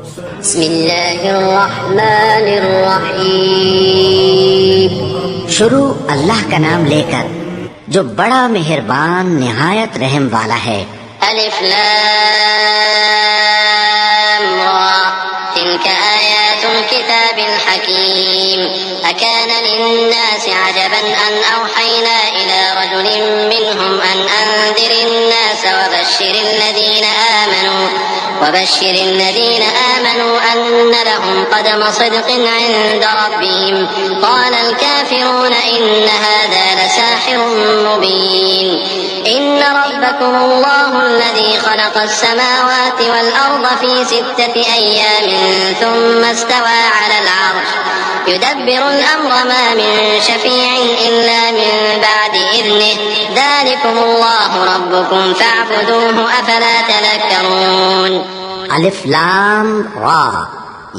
बिस्मिल्लाहिर्रहमानिर्रहीम। शुरू अल्लाह का नाम लेकर जो बड़ा मेहरबान निहायत रहम वाला है। अलिफ लाम रा तिल्का आयातुल किताबिल हकीम अकान लिन्नासि अजबन अन औहयना इला रजुलिन मिनहुम अन अंदिरिन नास وبشر الذين آمنوا أن لهم قدم صدق عند ربهم قال الكافرون إن هذا لساحر مبين إن ربكم الله الذي خلق السماوات والأرض في 6 أيام ثم استوى على العرش يدبر الأمر ما من شفيع إلا من بعد إذنه ذلكم الله ربكم فاعبدوه أفلا تذكرون। अलिफ लाम रा,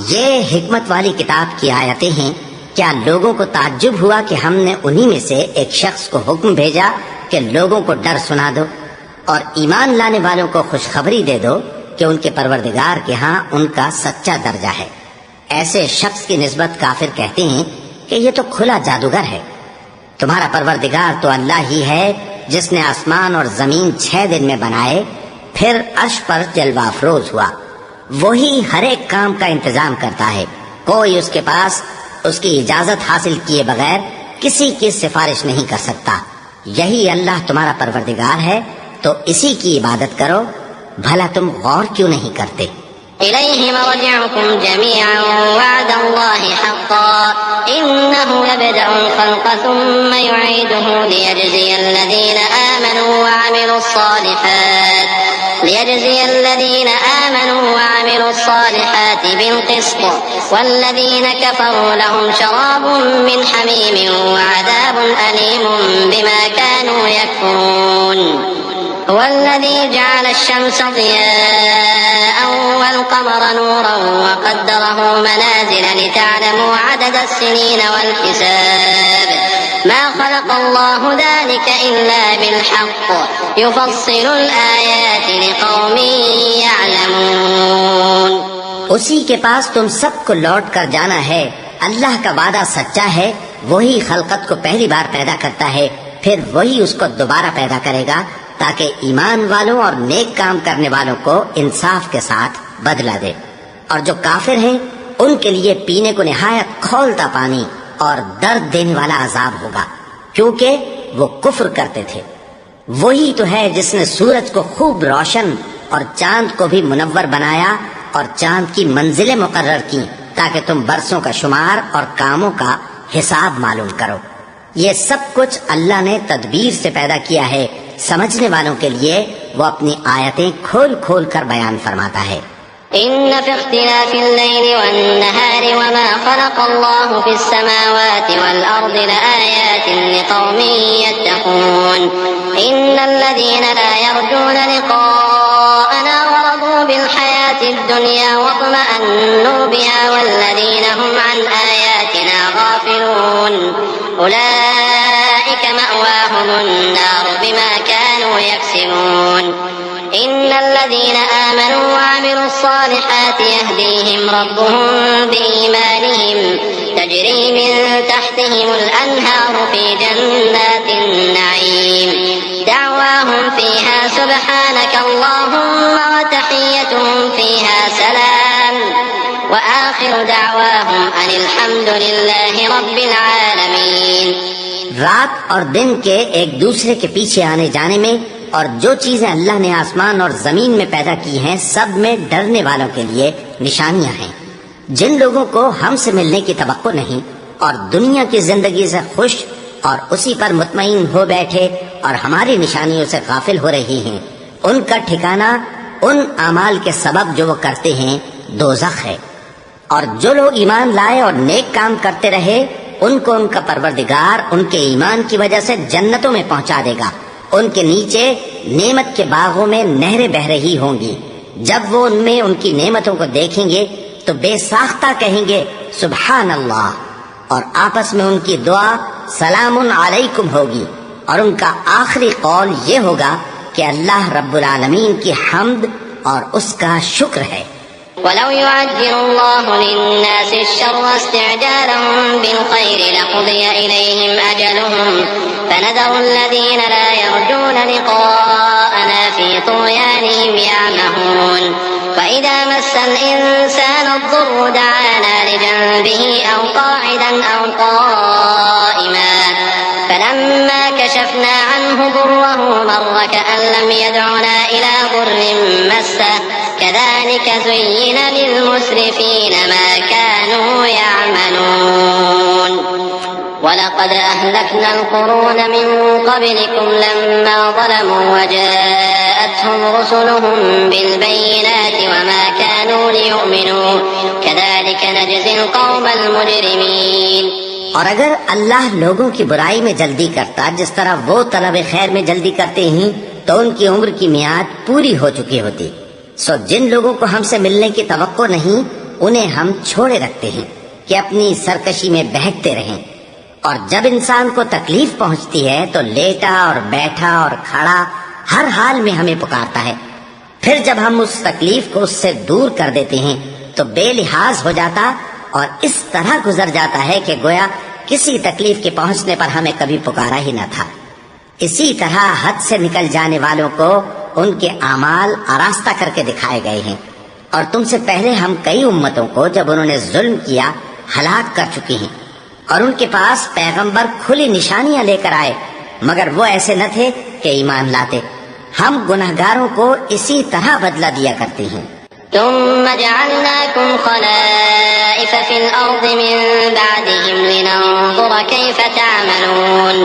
ये हिकमत वाली किताब की आयतें हैं। क्या लोगों को ताज्जुब हुआ कि हमने उन्हीं में से एक शख्स को हुक्म भेजा कि लोगों को डर सुना दो और ईमान लाने वालों को खुशखबरी दे दो कि उनके परवरदिगार के यहाँ उनका सच्चा दर्जा है। ऐसे शख्स की निस्बत काफिर कहते हैं कि ये तो खुला जादूगर है। तुम्हारा परवरदिगार तो अल्लाह ही है जिसने आसमान और जमीन 6 दिन में बनाए, फिर अर्श पर जलवा अफरोज हुआ। वही हर एक काम का इंतजाम करता है। कोई उसके पास उसकी इजाजत हासिल किए बगैर किसी की सिफारिश नहीं कर सकता। यही अल्लाह तुम्हारा परवरदिगार है, तो इसी की इबादत करो। भला तुम गौर क्यों नहीं करते? इलैहि मरजिउकुम जमीअन वअदल्लाहि हक़्क़न इन्नहु यब्दअुल खल्क़ थुम्मा युईदुहु लियजज़ियल्लज़ीना आमनू वअमिलुस्सालिहात बिलक़िस्त वल्लज़ीना कफ़रू लहुम शराबुम मिन हमीमिन वअज़ाबुन अलीमुम बिमा कानू यकफ़ुरून। वल्लज़ी जअल अश-शम्स ज़ियाअन वल-क़मर नूरन वक़द्दरहु मनाज़िल लितअलमू अदद अस-सिनीन वल-हिसाब मा ख़लक़ल्लाहु ज़ालिका इल्ला बिल-हक़्क़ युफ़स्सिलुल आयाति लिक़ौमिन यअलमून। उसी के पास तुम सबको लौट कर जाना है। अल्लाह का वादा सच्चा है। वही खलकत को पहली बार पैदा करता है, फिर वही उसको दोबारा पैदा करेगा ताकि ईमान वालों और नेक काम करने वालों को इंसाफ के साथ बदला दे। और जो काफिर हैं उनके लिए पीने को निहायत खौलता पानी और दर्द देने वाला अजाब होगा, क्योंकि वो कुफ्र करते थे। वही तो है जिसने सूरज को खूब रोशन और चांद को भी मुनव्वर बनाया और चांद की मंजिलें मुकर्रर की ताकि तुम बरसों का शुमार और कामों का हिसाब मालूम करो। ये सब कुछ अल्लाह ने तदबीर से पैदा किया है। समझने वालों के लिए वो अपनी आयतें खोल खोल कर बयान फरमाता है। इन्न फी इख्तिलाफिल लैली वन्नहारि वमा खलक़ल्लाहु फिस समावाति वल अर्दि लआयातिन लिक़ौमिन यत्तक़ून। इन्नल लज़ीना ला यर्जूना लिक़ाअना वरदू बिल हयातिद दुनिया वत्मअन्नू बिहा वल्लज़ीना हुम अन आयातिना गाफिलून उलाइका मअवाहुमुन नार बिमा कानू यक्सिबून। इन्नल्लज़ीना आमनू वअमिलुस्सालिहाति यहदीहिम रब्बुहुम बिईमानिहिम तजरी मिन तहतिहिमुल अन्हारु फी जन्नातिन नईम दअवाहुम फीहा सुब्हानकल्लाहुम्मा व तहिय्यतुहुम फीहा सलाम व आखिरु दअवाहुम अनिल हम्दुलिल्लाहि रब्बिल आलमीन। रात और दिन के एक दूसरे के पीछे आने जाने में और जो चीजें अल्लाह ने आसमान और जमीन में पैदा की हैं, सब में डरने वालों के लिए निशानियां हैं। जिन लोगों को हमसे मिलने की तवक्को नहीं और दुनिया की जिंदगी से खुश और उसी पर मुतमईन हो बैठे और हमारी निशानियों से गाफिल हो रही हैं, उनका ठिकाना उन अमाल के सबब जो वो करते हैं दोज़ख है। और जो लोग ईमान लाए और नेक काम करते रहे, उनको उनका परवरदिगार उनके ईमान की वजह से जन्नतों में पहुंचा देगा। उनके नीचे नेमत के बागों में नहरें बह रही होंगी। जब वो उनमें उनकी नेमतों को देखेंगे तो बेसाख्ता कहेंगे सुभान अल्लाह, और आपस में उनकी दुआ सलामुन अलैकुम होगी। और उनका आखिरी कौल ये होगा कि अल्लाह रब्बुल आलमीन की हम्द और उसका शुक्र है। वलौ युअज्जिलुल्लाहु लिन्नासि अश्शर्र इस्तिअजालहुम बिलखैरि लक़ुदिया इलैहिम अजलुहुम फनदरुल्लज़ीना ला यर्जूना लिक़ाअना फ़ी तुग़यानिहिम यअमहून वइज़ा मस्सल इंसान अद्दुर्रु दअाना लिजंबिहि औ क़ाዒदन औ क़ाइमा फलम्मा कशफना अन्हु दुर्रहु मर्र कअन लम यदዑना इला दुर्रिन मस्सह कज़ालिक ज़ुय्यिन लिलमुस्रिफीन मा कानू यअमलून वलक़द अहलकना अलक़ुरून मिन क़ब्लिकुम लम्मा ज़लमू वजाअतहुम रुसुलुहुम बिलबय्यिनाति वमा कानू लियु'मिनू कज़ालिक नजज़िल क़ौमल मुजरिमीन। और अगर अल्लाह लोगों की बुराई में जल्दी करता जिस तरह वो तलब खैर में जल्दी करते हैं तो उनकी उम्र की मियाद पूरी हो चुकी होती। सो जिन लोगों को हमसे मिलने की तवक्को नहीं उन्हें हम छोड़े रखते हैं कि अपनी सरकशी में बहकते रहें। और जब इंसान को तकलीफ पहुंचती है तो लेटा और बैठा और खड़ा हर हाल में हमें पुकारता है। फिर जब हम उस तकलीफ को उससे दूर कर देते हैं तो बेलिहाज हो जाता और इस तरह गुजर जाता है कि गोया किसी तकलीफ के पहुंचने पर हमें कभी पुकारा ही न था। इसी तरह हद से निकल जाने वालों को उनके आमाल आरास्ता करके दिखाए गए हैं। और तुमसे पहले हम कई उम्मतों को जब उन्होंने जुल्म किया हलाक कर चुके हैं और उनके पास पैगंबर खुली निशानियां लेकर आए मगर वो ऐसे न थे कि ईमान लाते। हम गुनहगारों को इसी तरह बदला दिया करते हैं। थुम्मा जअलनाकुम खलाइफ फिल अर्दि मिन बअदिहिम लिनंजुर कैफ तअमलून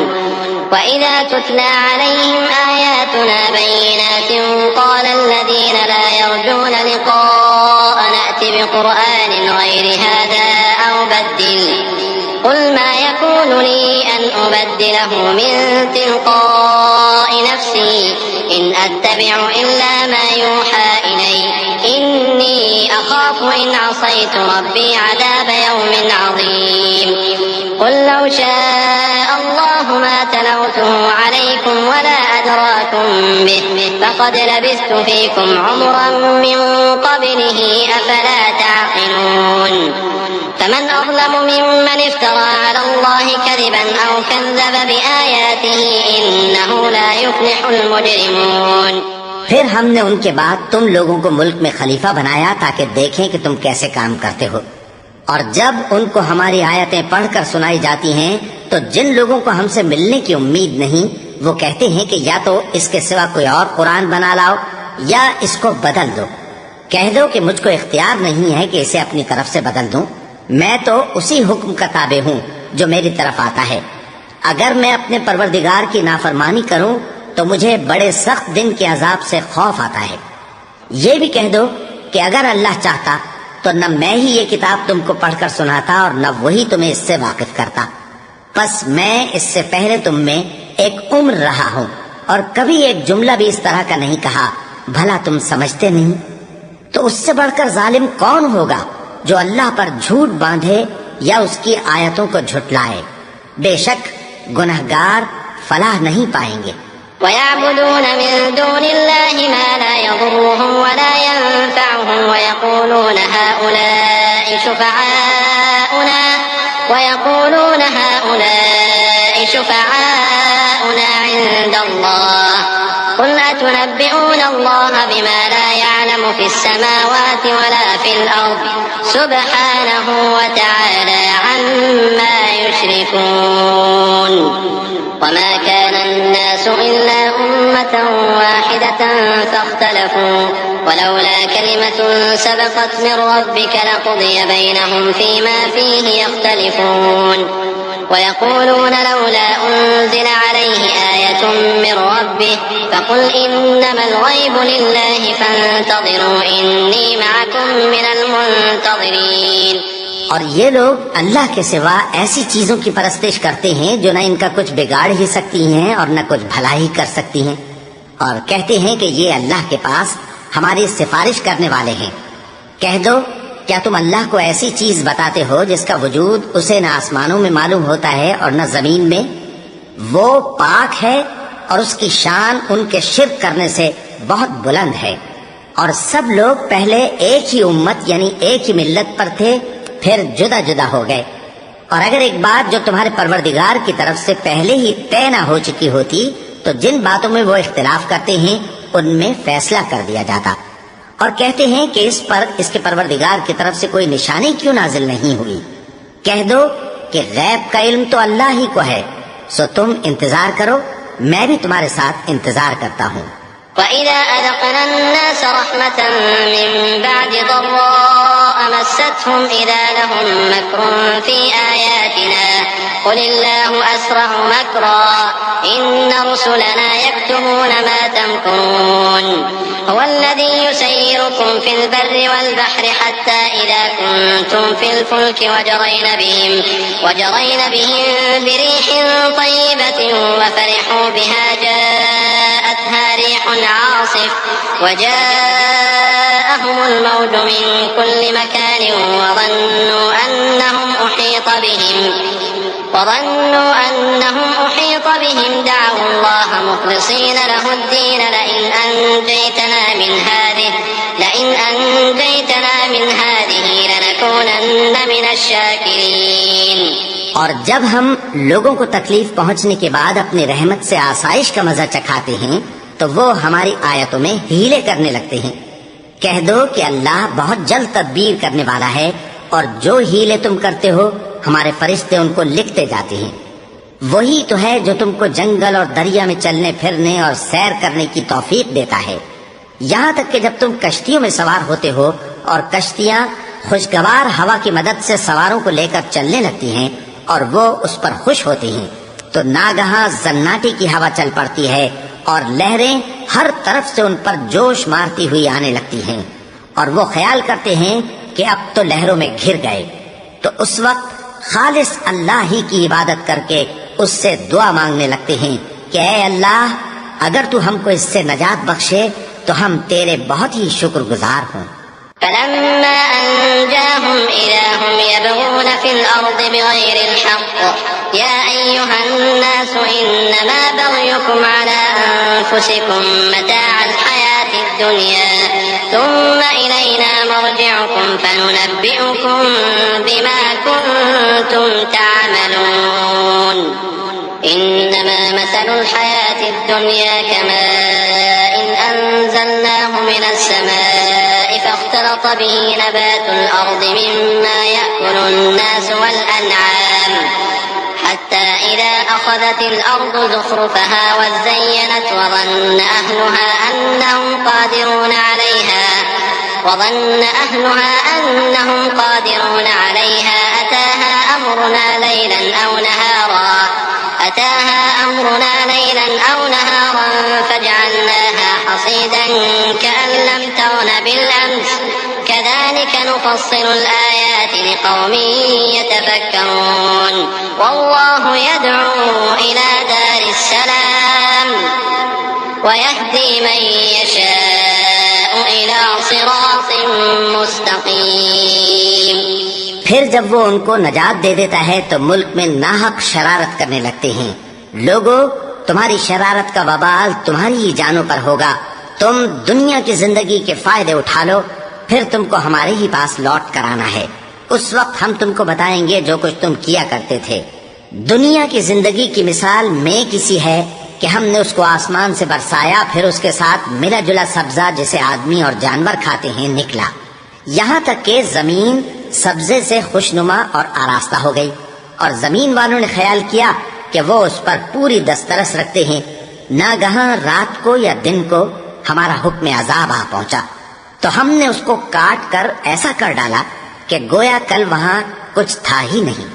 वइज़ा तुतला अलैहिम आयातुना बय्यिनातिन क़ाल अल्लज़ीना ला यर्जूना लिक़ाअना अति बिक़ुरआनिन गैरि हाज़ा औ बद्दिल क़ुल मा यकूनु ली अन उबद्दिलहु मिन तिलक़ाइ नफ़्सी इन अत्तबिउ इल्ला मा यूहा इलैय इन्नी अखाफु इन असैतु रब्बी अज़ाब यौमिन अज़ीम क़ुल लौ शाअ अल्लाहु मा तलौतुहु अलैकुम वला अदराकुम बिहि फ़क़द लबिस्तु फ़ीकुम उमरन मिन क़ब्लिहि अफ़ला तअक़िलून فمن أظلم ممن افترى على الله كذبا أو كذب بآياته إنه لا يفلح المجرمون। फिर हमने उनके बाद तुम लोगों को मुल्क में खलीफा बनाया ताकि देखें कि तुम कैसे काम करते हो। और जब उनको हमारी आयतें पढ़कर सुनाई जाती हैं तो जिन लोगों को हमसे मिलने की उम्मीद नहीं वो कहते हैं कि या तो इसके सिवा कोई और कुरान बना लाओ या इसको बदल दो। कह दो कि मुझको इख्तियार नहीं है कि इसे अपनी तरफ से बदल दूं। मैं तो उसी हुक्म का ताबे हूँ जो मेरी तरफ आता है। अगर मैं अपने परवरदिगार की नाफरमानी करूँ तो मुझे बड़े सख्त दिन के अजाब से खौफ आता है। ये भी कह दो कि अगर अल्लाह चाहता तो न मैं ही ये किताब तुमको पढ़कर सुनाता और न वही तुम्हें इससे वाकिफ करता। बस मैं इससे पहले तुम में एक उम्र रहा हूँ और कभी एक जुमला भी इस तरह का नहीं कहा। भला तुम समझते नहीं? तो उससे बढ़कर जालिम कौन होगा जो अल्लाह पर झूठ बांधे या उसकी आयतों को झुटलाए। बेशक गुनहगार फलाह नहीं पाएंगे। वयअबुदून मिन दूनिल्लाहि मा ला यदुर्रुहुम वला यनफअहुम वयक़ूलून हाउलाइ शुफअाउना इंदल्लाह क़ुल अतुनब्बिऊन अल्लाह बिमा ला यअलमु फिस समावाति वला फिल अर्द सुब्हानहु व तआला अम्मा युश्रिकून। वमा कान अन्नासु इल्ला उम्मतन वाहिदतन फख्तलफू वलौला कलिमतुन सबक़त मिन रब्बिक लक़ुदिय बैनहुम फीमा फीहि यख्तलिफून ويقولون لولا أنزل عليه آية من ربه فقل إنما الغيب لله فانتظروا إني معكم من المنتظرين। और ये लोग अल्लाह के सिवा ऐसी चीजों की परस्तिश करते हैं जो न इनका कुछ बिगाड़ ही सकती हैं और न कुछ भला ही कर सकती हैं और कहते हैं कि ये अल्लाह के पास हमारी सिफारिश करने वाले हैं। कह दो क्या तुम अल्लाह को ऐसी चीज बताते हो जिसका वजूद उसे न आसमानों में मालूम होता है और न जमीन में? वो पाक है और उसकी शान उनके शिर्क करने से बहुत बुलंद है। और सब लोग पहले एक ही उम्मत यानी एक ही मिल्लत पर थे, फिर जुदा जुदा हो गए। और अगर एक बात जो तुम्हारे परवरदिगार की तरफ से पहले ही तय न हो चुकी होती तो जिन बातों में वो इख्तिलाफ करते हैं उनमें फैसला कर दिया जाता। और कहते हैं कि इस पर इसके परवरदिगार की तरफ से कोई निशानी क्यों नाजिल नहीं हुई। कह दो कि गैब का इल्म तो अल्लाह ही को है, सो तुम इंतजार करो, मैं भी तुम्हारे साथ इंतजार करता हूँ। وَإِذَا أَذَقْنَا النَّاسَ رَحْمَةً مِّن بَعْدِ ضَرَّاءٍ مَّسَّتْهُمْ إِذَا لَهُم مَّكْرٌ فِي آيَاتِنَا قُلِ اللَّهُ أَسْرَعُ مَكْرًا إِنَّ رُسُلَنَا يَكْتُبُونَ مَا تَمْكُرُونَ هُوَ الَّذِي يُسَيِّرُكُمْ فِي الْبَرِّ وَالْبَحْرِ حَتَّى إِذَا كُنتُمْ فِي الْفُلْكِ وَجَرَيْنَ بِهِم بِرِيحٍ طَيِّبَةٍ وَفَرِحُوا بِهَا جَاءَتْهَا رِيحٌ عَاصِفٌ وَجَاءَهُمُ الْمَوْجُ مِن كُلِّ مَكَانٍ وَظَنُّوا أَنَّهُمْ أُحِيطَ بِهِمْ دَعَوُا اللَّهَ مُخْلِصِينَ لَهُ الدِّينَ لَئِنْ أَنجَيْتَنَا مِنْ هَٰذِهِ لَنَكُونَنَّ مِنَ الشَّاكِرِينَ। और जब हम लोगों को तकलीफ पहुंचने के बाद अपनी रहमत से आसाइश का मजा चखाते हैं तो वो हमारी आयतों में हीले करने लगते हैं। कह दो कि अल्लाह बहुत जल्द तदबीर करने वाला है और जो हीले तुम करते हो हमारे फरिश्ते उनको लिखते जाते हैं। वही तो है जो तुमको जंगल और दरिया में चलने फिरने और सैर करने की तौफीक देता है, यहाँ तक कि जब तुम कश्तियों में सवार होते हो और कश्तियाँ खुशगवार हवा की मदद से सवारों को लेकर चलने लगती हैं और वो उस पर खुश होते हैं तो नागहां जन्नाटी की हवा चल पड़ती है और लहरें हर तरफ से उन पर जोश मारती हुई आने लगती हैं और वो ख्याल करते हैं कि अब तो लहरों में घिर गए। तो उस वक्त खालिस अल्लाह ही की इबादत करके उससे दुआ मांगने लगते हैं कि ऐ अल्लाह, अगर तू हमको इससे नजात बख्शे तो हम तेरे बहुत ही शुक्रगुजार हों। فَلَمَّا أَنْجَاهُمْ إِذَا هُمْ يَبْغُونَ فِي الْأَرْضِ بِغَيْرِ الْحَقِّ يَا أَيُّهَا النَّاسُ إِنَّمَا بَغْيُكُمْ عَلَىٰ أَنفُسِكُمْ مَتَاعَ الْحَيَاةِ الدُّنْيَا ثُمَّ إِلَيْنَا مَرْجِعُكُمْ فَنُنَبِّئُكُم بِمَا كُنتُمْ تَعْمَلُونَ إِنَّمَا مَثَلُ الْحَيَاةِ الدُّنْيَا كَمَاءٍ أَنزَلْنَاهُ مِنَ السَّمَاءِ فاختلط به نبات الأرض مما يأكل الناس والأنعام حتى إذا أخذت الأرض زخرفها وزينت وظن أهلها أنهم قادرون عليها أتاها أمرنا ليلا أو نهارا فجعلناها حصيدا كأن لم تغن بالأمس كذلك نفصل الآيات لقوم يتفكرون والله يدعو إلى دار السلام ويهدي من يشاء إلى صراط مستقيم। फिर जब वो उनको नजात दे देता है तो मुल्क में नाहक शरारत करने लगते हैं। लोगों, तुम्हारी शरारत का वबाल तुम्हारी ही जानों पर होगा। तुम दुनिया की जिंदगी के फायदे उठा लो, फिर तुमको हमारे ही पास लौट कर आना है। उस वक्त हम तुमको बताएंगे जो कुछ तुम किया करते थे। दुनिया की जिंदगी की मिसाल में किसी है कि हमने उसको आसमान से बरसाया, फिर उसके साथ मिला जुला सब्जा जिसे आदमी और जानवर खाते हैं निकला, यहाँ तक कि जमीन सब्जे से खुशनुमा और आरास्ता हो गई और जमीन वालों ने ख्याल किया कि वो उस पर पूरी दस्तरस रखते हैं। नागहां रात को या दिन को हमारा हुक्म अजाब आ पहुंचा तो हमने उसको काट कर ऐसा कर डाला कि गोया कल वहां कुछ था ही नहीं।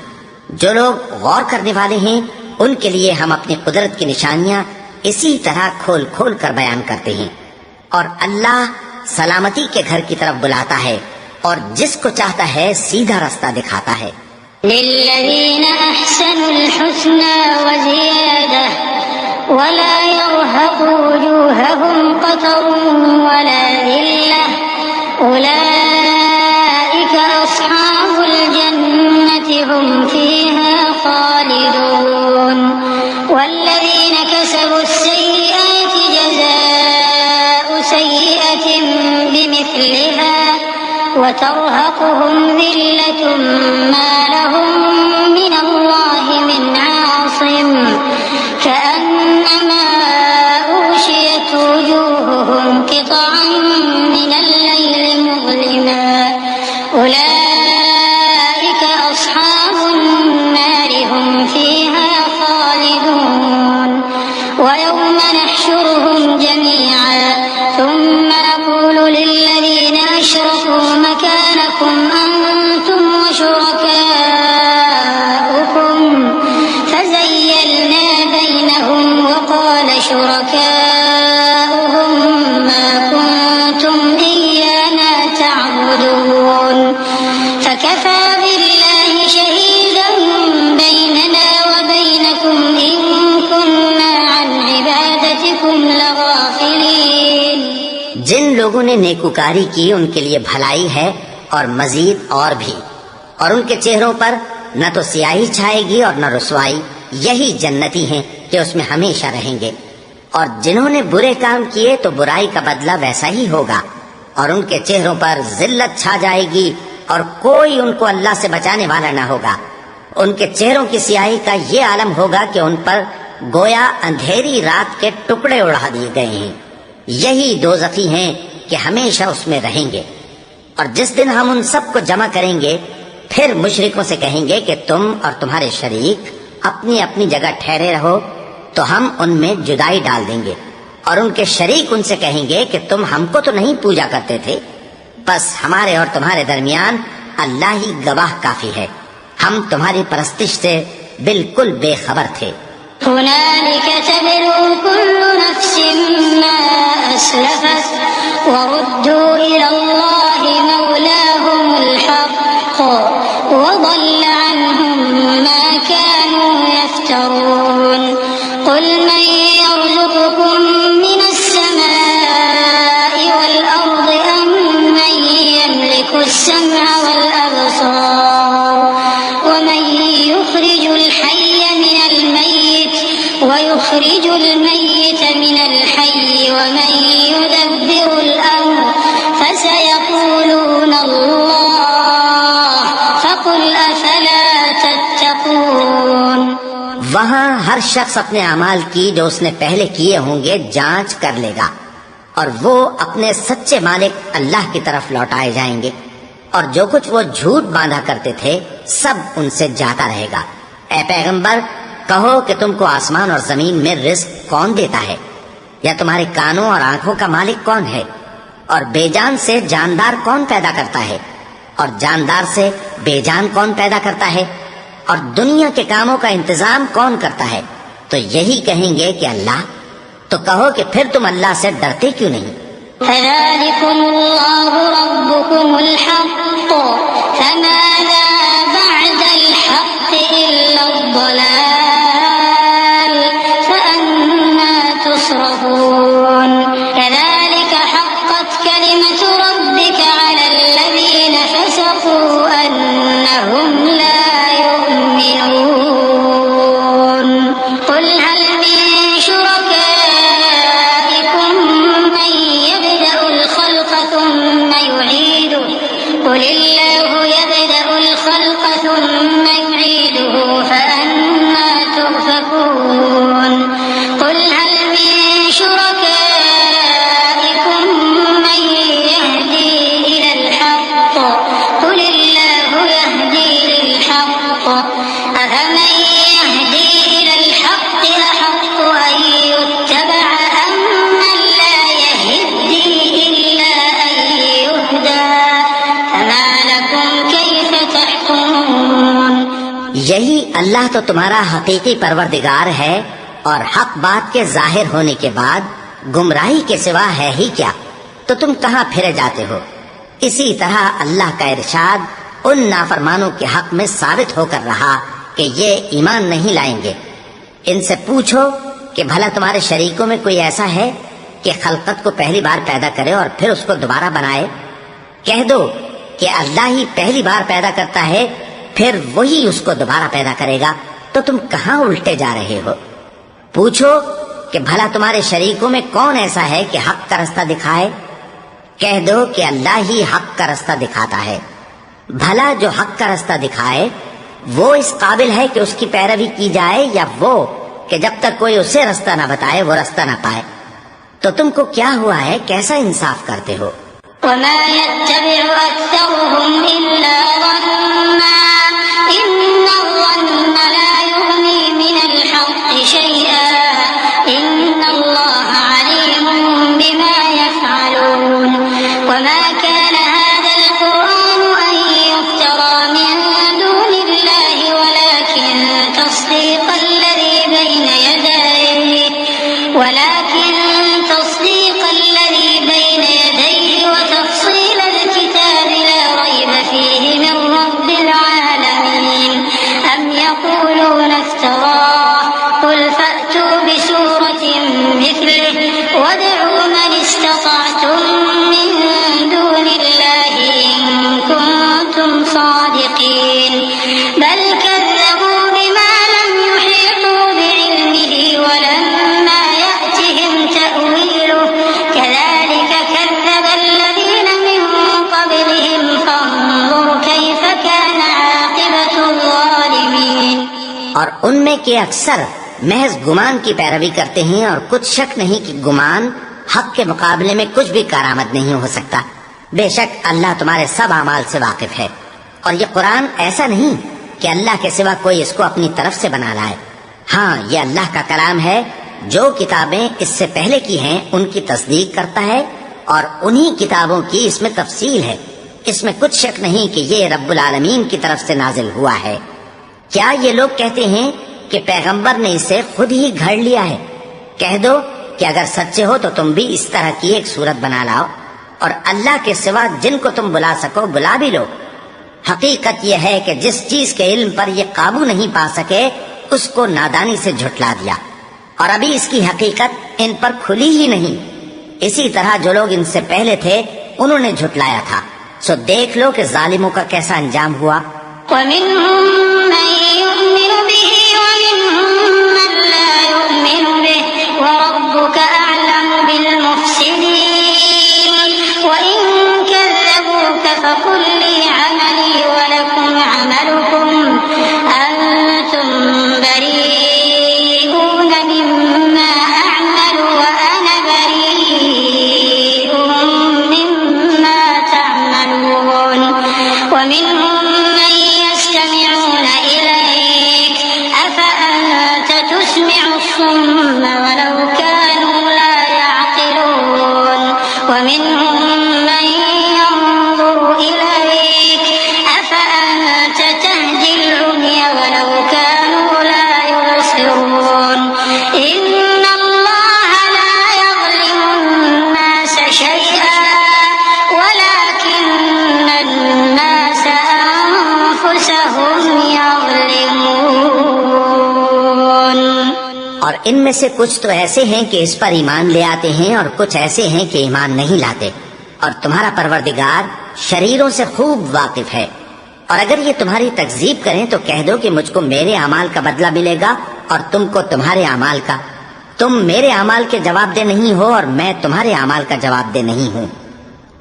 जो लोग गौर करने वाले हैं उनके लिए हम अपनी कुदरत की निशानियां इसी तरह खोल खोल कर बयान करते हैं। और अल्लाह सलामती के घर की तरफ बुलाता है और जिसको चाहता है सीधा रास्ता दिखाता है। लिल्लज़ीन अहसनुल हुस्ना व ज़ियादा वला यरहक़ु वजूहहुम क़तरुन वला ज़िल्लह उलाइका अस्हाबुल जन्नति हुम फ़ीहा ख़ालिदून वल्लज़ीन कसबुस सय्यिआति जज़ाउ सय्यिअतिन وترهقهم ذلة ما لهم من الله من عاصم كأنما أغشيت وجوههم قطعا من الليل مظلما أولئك أصحاب النار هم فيها خالدون ويوم نحشرهم جميعا ثم نقول للذين أشركوا مكانكم أنتم وشركاؤكم فزيلنا بينهم وقال شركاؤهم ما كنتم إيانا تعبدون فكفى بالله شهيدا بيننا وبينكم إن كنا عن عبادتكم لغافلين। जिन लोगों ने नेकुकारी की उनके लिए भलाई है और मजीद और भी, और उनके चेहरों पर न तो स्याही छाएगी और न रुसवाई। यही जन्नती हैं कि उसमें हमेशा रहेंगे। और जिन्होंने बुरे काम किए तो बुराई का बदला वैसा ही होगा, और उनके चेहरों पर जिल्लत छा जाएगी और कोई उनको अल्लाह से बचाने वाला न होगा। उनके चेहरों की स्याही का ये आलम होगा कि उन पर गोया अंधेरी रात के टुकड़े उड़ा दिए गए हैं। यही दोज़खी हैं कि हमेशा उसमें रहेंगे। और जिस दिन हम उन सबको जमा करेंगे फिर मुशरिकों से कहेंगे कि तुम और तुम्हारे शरीक अपनी अपनी जगह ठहरे रहो, तो हम उनमें जुदाई डाल देंगे। और उनके शरीक उनसे कहेंगे कि तुम हमको तो नहीं पूजा करते थे, बस हमारे और तुम्हारे दरमियान अल्लाह ही गवाह काफी है, हम तुम्हारी परस्तिश से बिल्कुल बेखबर थे। هنالك تبلو كل نفس ما أسلفت وردوا إلى الله مولاهم الحق وضل عنهم ما كانوا يفترون قل من يرزقكم من السماء والأرض أم من يملك السمع والأبصار ومن يخرج الحي من الميت ويخرج الميت من الحي ومن يدبر الأمر فسيقولون الله فقل أفلا تتقون। वहाँ हर शख्स अपने अमाल की जो उसने पहले किए होंगे जांच कर लेगा, और वो अपने सच्चे मालिक अल्लाह की तरफ लौटाए जाएंगे। और जो कुछ वो झूठ बांधा करते थे सब उनसे जाता रहेगा। ऐ पैगंबर, कहो कि तुमको आसमान और जमीन में रिस्क कौन देता है, या तुम्हारे कानों और आंखों का मालिक कौन है, और बेजान से जानदार कौन पैदा करता है, और जानदार से बेजान कौन पैदा करता है, और दुनिया के कामों का इंतजाम कौन करता है। तो यही कहेंगे कि अल्लाह। तो कहो कि फिर तुम अल्लाह से डरते क्यों नहीं। फज़ालिकुमुल्लाहु रब्बुकुमुल हक़्क़ फमाज़ा बअदल हक़्क़ इल्लad-दलाल फअन्ना तुस्रफून कज़ालिक हक़्क़त कलिमतु रब्बिका अलल्लज़ीना फ़सक़ू अन्नहुम ला यु'मिनून क़ुल हल मिन शुरकाइकुम मन यब्दअुल ख़ल्क़ थुम्मा युईदुहु क़ुल इल्लाहु यब्दअुल ख़ल्क़ थुम्मा युईदुहु फअन्ना तु'फ़कून क़ुल हल मिन शुरकाइकुम मन यहदी इलल हक़्क़ क़ुल इल्लाहु यहदी लिल हक़्क़ अफ़मन यहदी इलल हक़्क़ अहक़्क़ु अन युत्तबअ अम्मन ला यहद्दी इल्ला अन युहदा फमा लकुम कैफ़ तहकुमून। यही अल्लाह तो तुम्हारा हकीकी परवरदिगार है, और हक बात के जाहिर होने के बाद गुमराही के सिवा है ही क्या, तो तुम कहाँ फिरे जाते हो। इसी तरह अल्लाह का इरशाद उन नाफरमानों के हक में साबित होकर रहा कि ये ईमान नहीं लाएंगे। इनसे पूछो कि भला तुम्हारे शरीकों में कोई ऐसा है कि खलकत को पहली बार पैदा करे और फिर उसको दोबारा बनाए। कह दो कि अल्लाह ही पहली बार पैदा करता है, फिर वही उसको दोबारा पैदा करेगा, तो तुम कहाँ उल्टे जा रहे हो। पूछो कि भला तुम्हारे शरीकों में कौन ऐसा है कि हक का रास्ता दिखाए। कह दो कि अल्लाह ही हक का रास्ता दिखाता है। भला जो हक का रास्ता दिखाए वो इस काबिल है कि उसकी पैरवी की जाए, या वो कि जब तक कोई उसे रास्ता ना बताए वो रास्ता ना पाए। तो तुमको क्या हुआ है, कैसा इंसाफ करते हो? वमा यत्तबिउ अक्सरुहुम इल्ला ज़न्ना इन्ना ज़न्ना ला युग़नी मिनल हक़्क़ि शैआ इन्नल्लाह अलीमुम बिमा यफ़अलून वमा कान हाज़ल क़ुरआन अन युफ़्तरा मिन दूनिल्लाहि वलाकिन तस्दीक़ल लज़ी बैन यदैहि وتفصيل الكتاب لا ريب فيه من رب العالمين أم يقولون افتراه قل فأتوا بسورة مثله وادعوا من استطعتم من دون الله إن كنتم صادقين بل كذبوا بما لم يحيطوا بعلمه ولما يأتهم تأويله كذلك كذب الذين من قبلهم فانظر كيف كان عاقبة الظالمين। और उनमें के अक्सर महज गुमान की पैरवी करते हैं, और कुछ शक नहीं कि गुमान हक के मुकाबले में कुछ भी कारामद नहीं हो सकता। बेशक अल्लाह तुम्हारे सब अमाल से वाकिफ है, और ये कुरान ऐसा नहीं कि अल्लाह के सिवा कोई इसको अपनी तरफ से बना लाए। हाँ, ये अल्लाह का कलाम है। जो किताबें इससे पहले की हैं उनकी तस्दीक करता है, और उन्हीं किताबों की इसमें तफसील है। इसमें कुछ शक नहीं कि ये रब्बुल आलमीन की तरफ से नाजिल हुआ है। क्या ये लोग कहते हैं कि पैगंबर ने इसे खुद ही घड़ लिया है? कह दो कि अगर सच्चे हो तो तुम भी इस तरह की एक सूरत बना लाओ, और अल्लाह के सिवा जिनको तुम बुला सको बुला भी लो। हकीकत यह है कि जिस चीज के इल्म पर ये काबू नहीं पा सके उसको नादानी से झुठला दिया, और अभी इसकी हकीकत इन पर खुली ही नहीं। इसी तरह जो लोग इनसे पहले थे उन्होंने झुठलाया था। सो देख लो कि जालिमों का कैसा अंजाम हुआ। ومنهم من يؤمن به ومنهم من لا يؤمن به وربك أعلم بالمفسدين وإن كذبوك فقل لي عملي ولكم عملكم أنتم بريئون مما أعمل وأنا بريء مما تعملون ومنهم من يستمعون إليك أفأنت تسمع الصم ولو كانوا لا يعقلون ومنهم من ينظر إليك أفأنت تهدي العمي ولو كانوا لا يبصرون إن الله لا يظلم الناس شيئا ولكن الناس أنفسهم يظلمون। और इनमें से कुछ तो ऐसे हैं कि इस पर ईमान ले आते हैं, और कुछ ऐसे हैं कि ईमान नहीं लाते। और तुम्हारा परवरदिगार शरीरों से खूब वाकिफ है। और अगर ये तुम्हारी तकजीब करें तो कह दो कि मुझको मेरे अमाल का बदला मिलेगा और तुमको तुम्हारे अमाल का। तुम मेरे अमाल के जवाब दे नहीं हो और मैं तुम्हारे अमाल का जवाब दे नहीं हूँ।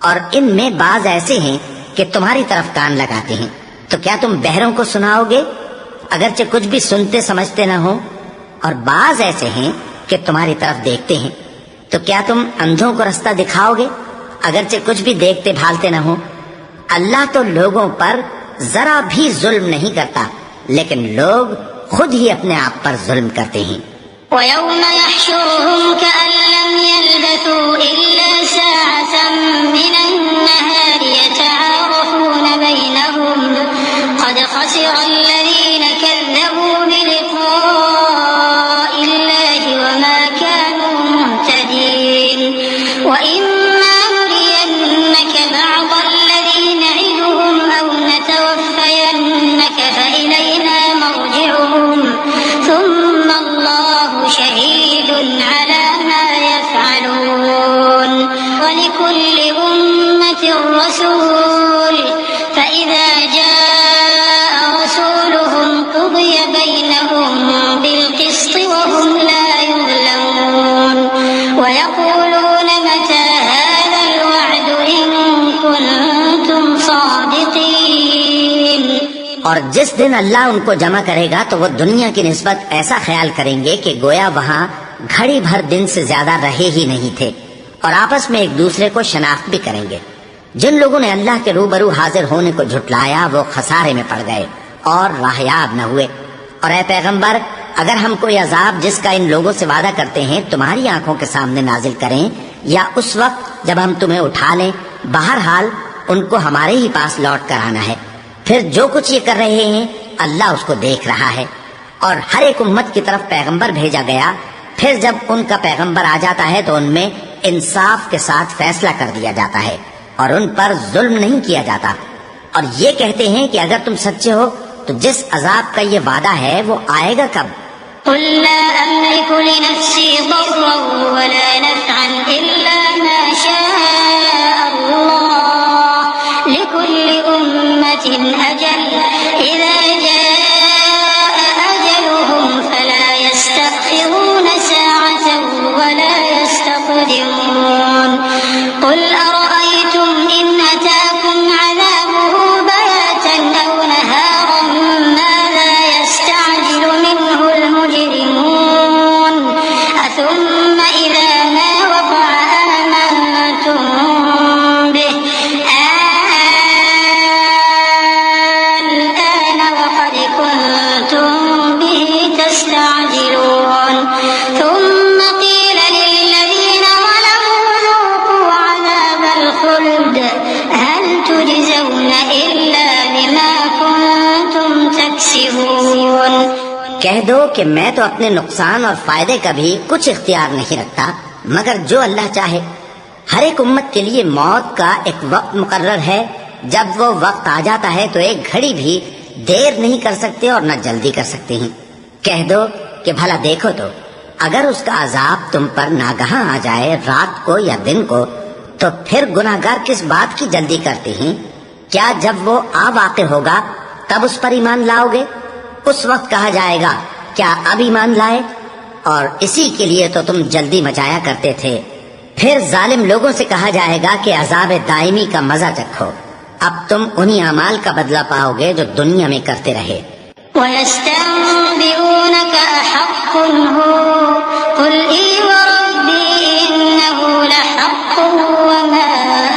और इनमें बाज ऐसे हैं कि तुम्हारी तरफ कान लगाते हैं, तो क्या तुम बहरों को सुनाओगे अगरचे कुछ भी सुनते समझते न हो? और बाज ऐसे हैं कि तुम्हारी तरफ देखते हैं, तो क्या तुम अंधों को रास्ता दिखाओगे अगरचे कुछ भी देखते भालते न हो? अल्लाह तो लोगों पर जरा भी जुल्म नहीं करता, लेकिन लोग खुद ही अपने आप पर जुल्म करते हैं। ويوم يحشرهم كأن لم يلبثوا إلا ساعة من النهار يتعارفون بينهم قد خسر الذين كذبوا بلقاء الله وما كانوا مهتدين وإما نرينك بعض الذي نعدهم أو نتوفينك فإلينا مرجعهم ثم الله شهيد على ما يفعلون ولكل أمة رسول और जिस दिन अल्लाह उनको जमा करेगा तो वो दुनिया की निस्बत ऐसा ख्याल करेंगे कि गोया वहाँ घड़ी भर दिन से ज्यादा रहे ही नहीं थे, और आपस में एक दूसरे को शनाख्त भी करेंगे। जिन लोगों ने अल्लाह के रूबरू हाजिर होने को झुटलाया वो खसारे में पड़ गए और राहयाब न हुए। और ए पैगंबर, अगर हम कोई अजाब जिसका इन लोगों से वादा करते हैं तुम्हारी आंखों के सामने नाजिल करें या उस वक्त जब हम तुम्हें उठा लें, बहरहाल उनको हमारे ही पास लौट कर आना है। फिर जो कुछ ये कर रहे हैं अल्लाह उसको देख रहा है। और हर एक उम्मत की तरफ पैगंबर भेजा गया, फिर जब उनका पैगंबर आ जाता है तो उनमें इंसाफ के साथ फैसला कर दिया जाता है और उन पर जुल्म नहीं किया जाता। और ये कहते हैं कि अगर तुम सच्चे हो तो जिस अजाब का ये वादा है वो आएगा कब? कुल ला अमलिकु लिनफ्सी दर्रन वला नफ़अन इल्ला मा शाअ अल्लाह लिकुल्लि उम्मतिन अजल इज़ा जाअ अजलुहुम फला यस्तअखिरून साअतन वला यस्तक़दिमून। कुल अरअयतुम इन अताकुम अज़ाबुहु बयातन औ नहारन माज़ा यस्तअजिलु मिन्हुल मुजरिमून अथुम्म इज़ा मा वक़अ आमनतुम बिहि الآن وقد كنتم به تستعجلون ثم قيل للذين ظلموا ذوقوا عذاب الخلد هل تجزون إلا بما كنتم تكسبون। कह दो कि मैं तो अपने नुकसान और फायदे का भी कुछ इख्तियार नहीं रखता मगर जो अल्लाह चाहे। हर एक उम्मत के लिए मौत का एक वक्त मुकर्रर है। जब वो वक्त आ जाता है तो एक घड़ी भी देर नहीं कर सकते और न जल्दी कर सकते हैं। कह दो कि भला देखो तो अगर उसका अजाब तुम पर नागहां आ जाए रात को या दिन को तो फिर गुनाहगार किस बात की जल्दी करते हैं? क्या जब वो आ वाक़े होगा तब उस पर ईमान लाओगे? उस वक्त कहा जाएगा क्या अब ईमान लाए? और इसी के लिए तो तुम जल्दी मचाया करते थे। फिर जालिम लोगों से कहा जाएगा कि अजाब दायमी का मजा चखो, अब तुम उन्हीं अमाल का बदला पाओगे जो दुनिया में करते रहे। वयस्तंबिऊनक अहक्कुन हु कुल ई वरब्बी इन्नहु लहक्कुन वमा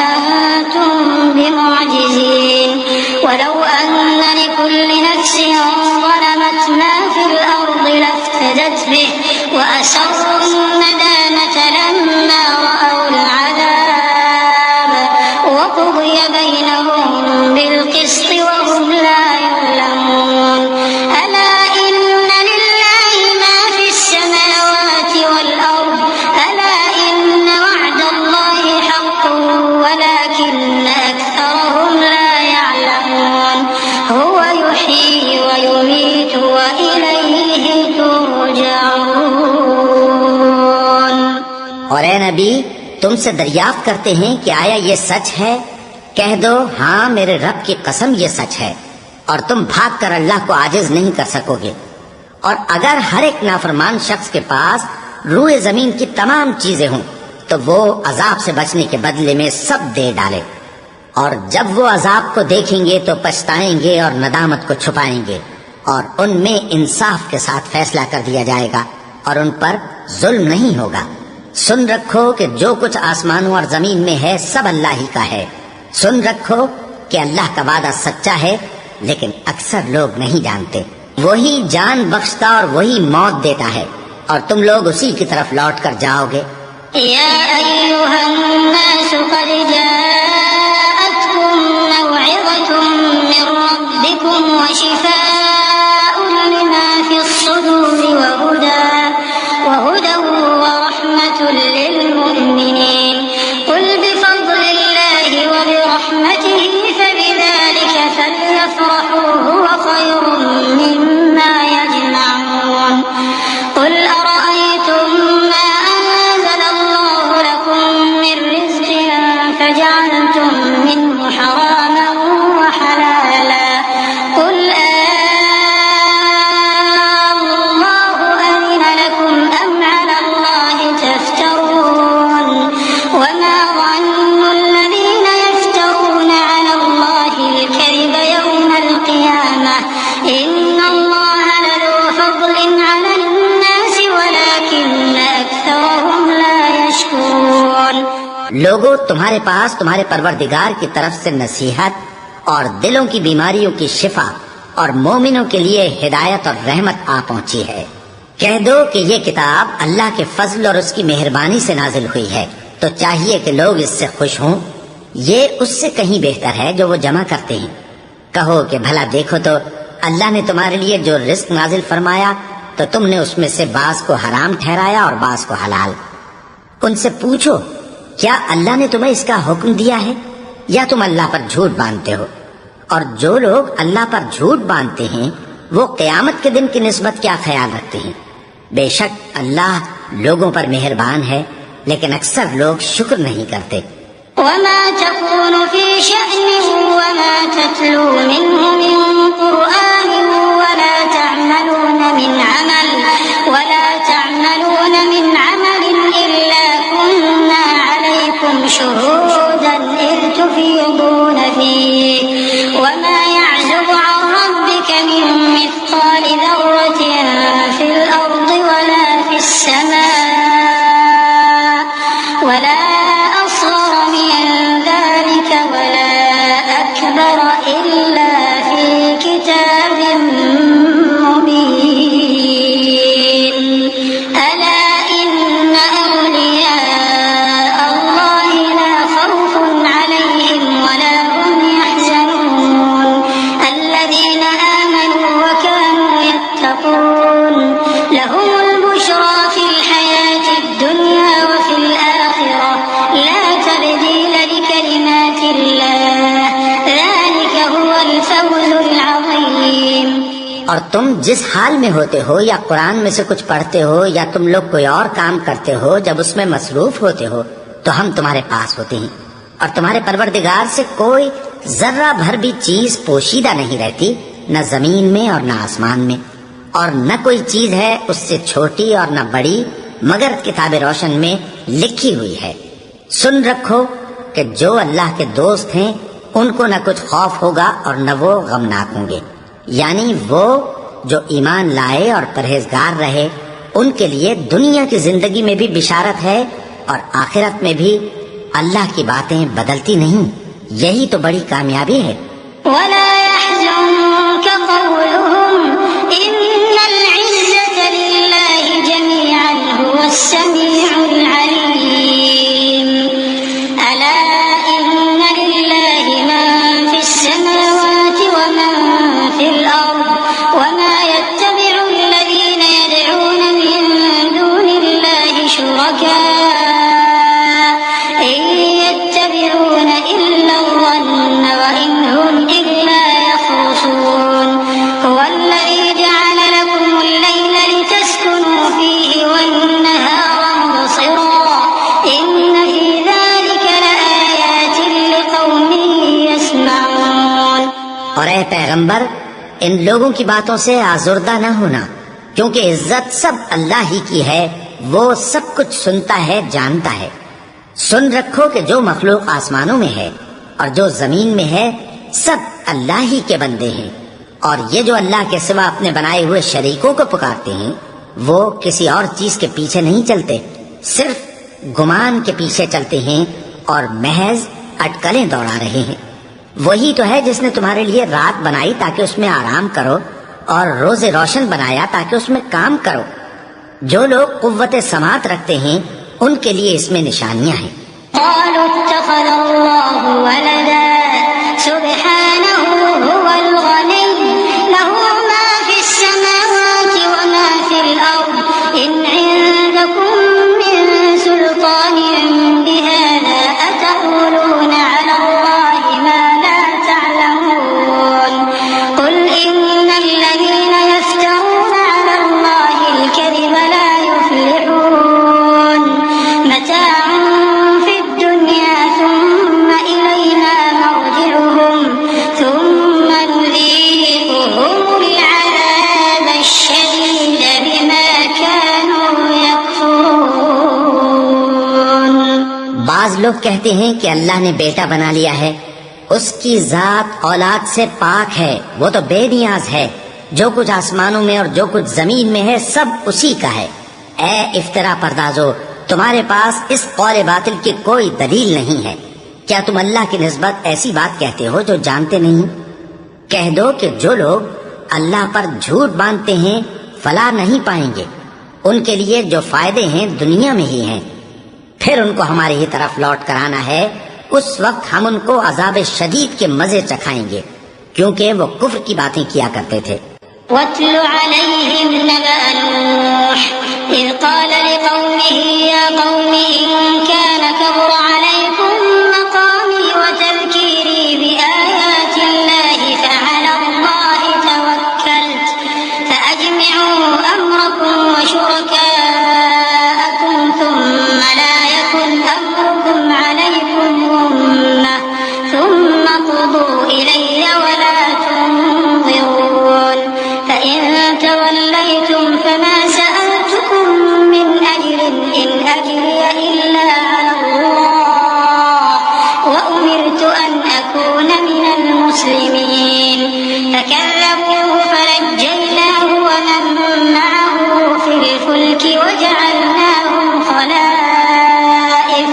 अंतुम बिमुअजिजीन वलौ अन्न लिकुल्ली नफ्सिन ज़लमत मा फिल अर्दि लफ्तदत बिहि वअसर्रु الندامة لما رأوا العذاب وقضي بينهم بالقسط وهم لا يظلمون ألا إن لله ما في السماوات والأرض ألا إن وعد الله حق ولكن أكثرهم لا يعلمون هو يحيي ويميت وإليه ترجعون। और ए नबी, तुमसे दरियाफ्त करते हैं कि आया ये सच है? कह दो हाँ, मेरे रब की कसम ये सच है। और तुम भाग कर अल्लाह को आजिज नहीं कर सकोगे। और अगर हर एक नाफरमान शख्स के पास रूए जमीन की तमाम चीजें हों तो वो अजाब से बचने के बदले में सब दे डाले। और जब वो अजाब को देखेंगे तो पछताएंगे और नदामत को छुपाएंगे और उनमें इंसाफ के साथ फैसला कर दिया जाएगा और उन पर जुल्म नहीं होगा। सुन रखो कि जो कुछ आसमानों और जमीन में है सब अल्लाह ही का है। सुन रखो कि अल्लाह का वादा सच्चा है, लेकिन अक्सर लोग नहीं जानते। वही जान बख्शता और वही मौत देता है और तुम लोग उसी की तरफ लौट कर जाओगे। या अय्युहन्नास क़द जाअतकुम मौइज़तुम मिन रब्बिकुम व शिफाअुन लिमा फ़िस्सुदूरि व हुदन व रहमतुन लिलमुमिनीन क़ुल बिफ़ज़लिल्लाहि व बिरहमतिहि फबिज़ालिका फ़ल्यफ़रहू हुव ख़ैरुम मिम्मा यजमऊन। क़ुल अरअयतुम मा अनज़लल्लाहु लकुम मिन रिज़्क़िन फजअलतुम मिन्हु हरामन व हलाला क़ुल अल्लाहु अज़िन लकुम अम अला अल्लाहि तफ्तरून वमा ظن الذين يفترون على الله الكذب يوم القيامة लोगों, तुम्हारे पास तुम्हारे परवरदिगार की तरफ से नसीहत और दिलों की बीमारियों की शिफा और मोमिनों के लिए हिदायत और रहमत आ पहुंची है। कह दो कि ये किताब अल्लाह के फजल और उसकी मेहरबानी से नाजिल हुई है, तो चाहिए कि लोग इससे खुश हों। ये उससे कहीं बेहतर है जो वो जमा करते हैं। कहो कि भला देखो तो अल्लाह ने तुम्हारे लिए जो रिस्क नाजिल फरमाया, तो तुमने उसमें से बास को हराम ठहराया और बास को हलाल। उनसे पूछो, क्या अल्लाह ने तुम्हें इसका हुक्म दिया है या तुम अल्लाह पर झूठ बांधते हो? और जो लोग अल्लाह पर झूठ बांधते हैं वो क़यामत के दिन की निस्बत क्या ख्याल रखते हैं? बेशक अल्लाह लोगों पर मेहरबान है, लेकिन अक्सर लोग शुक्र नहीं करते। वमा तकूनु फी शअनिन वमा ततलू मिन्हु मिन कुरआन वला तअमलून मिन अमलिन इल्ला कुन्ना अलैकुम शुहूदन इज़ तुफीदून फीहि वमा यअज़ुबु अन रब्बिका मिन मिस्क़ालि ज़र्रतिन फिल अर्दि वला फिस समा वला और तुम जिस हाल में होते हो या कुरान में से कुछ पढ़ते हो या तुम लोग कोई और काम करते हो, जब उसमें मसरूफ होते हो तो हम तुम्हारे पास होते हैं। और तुम्हारे परवरदिगार से कोई जर्रा भर भी चीज पोशीदा नहीं रहती, न जमीन में और न आसमान में, और न कोई चीज है उससे छोटी और न बड़ी, मगर किताब रोशन में लिखी हुई है। सुन रखो कि जो अल्लाह के दोस्त हैं उनको न कुछ खौफ होगा और न वो गमनाक होंगे, यानी वो जो ईमान लाए और परहेजगार रहे, उनके लिए दुनिया की जिंदगी में भी बिशारत है और आखिरत में भी अल्लाह की बातें बदलती नहीं। यही तो बड़ी कामयाबी है। वला यहज़ुनका क़ौलुहुम इन्नल इज़्ज़ता लिल्लाहि जमीअन हुवस समीउल अलीम अला इन्ना लिल्लाहि मा फिस समावाति व मा फिल अर्द व मा यत्तबि'u alladhina यद'una मिन दूनिल्लाहि शुरका और ऐ पैगंबर, इन लोगों की बातों से आजुर्दा न होना, क्योंकि इज्जत सब अल्लाह ही की है। वो सब कुछ सुनता है, जानता है। सुन रखो कि जो मखलूक आसमानों में है और जो जमीन में है, सब अल्लाह ही के बंदे हैं। और ये जो अल्लाह के सिवा अपने बनाए हुए शरीकों को पुकारते हैं, वो किसी और चीज के पीछे नहीं चलते, सिर्फ गुमान के पीछे चलते हैं और महज अटकलें दौड़ा रहे हैं। वही तो है जिसने तुम्हारे लिए रात बनाई ताकि उसमें आराम करो और रोजे रोशन बनाया ताकि उसमें काम करो। जो लोग कुव्वते समात रखते हैं उनके लिए इसमें निशानियां हैं। लोग कहते हैं कि अल्लाह ने बेटा बना लिया है, उसकी जात औलाद से पाक है, वो तो बेनियाज है। जो कुछ आसमानों में और जो कुछ जमीन में है सब उसी का है। ए इफ्तरा पर्दाजो, तुम्हारे पास इस कौल बातिल की कोई दलील नहीं है। क्या तुम अल्लाह की निस्बत ऐसी बात कहते हो जो जानते नहीं? कह दो कि जो लोग अल्लाह पर झूठ बांधते हैं फलाह नहीं पाएंगे, उनके लिए जो फायदे हैं दुनिया में ही हैं। फिर उनको हमारी ही तरफ लौट कर आना है, उस वक्त हम उनको अजाब शदीद के मजे चखाएंगे, क्योंकि वो कुफ्र की बातें किया करते थे। वत्लु अलैहिम नबअ नूह इज़ क़ाल लिक़ौमिही या क़ौमि इन कान कबुर अलैकुम मक़ामी व तज़कीरी बिआयातिल्लाहि फ़अलल्लाहि तवक्कलtu फ़अजमिዑ अम्रकुम व शुरकाअकुम थुम्मा ला यकुन अम्रुकुम अलैकुम गुम्मह थुम्मा क़ुदू इलैया व ला तुनज़िरून فإن توليتم فما سألتكم من أجر إن أجري إلا على الله وأمرت أن أكون من المسلمين فكذبوه فنجيناه ومن معه في الفلك وجعلناهم خلائف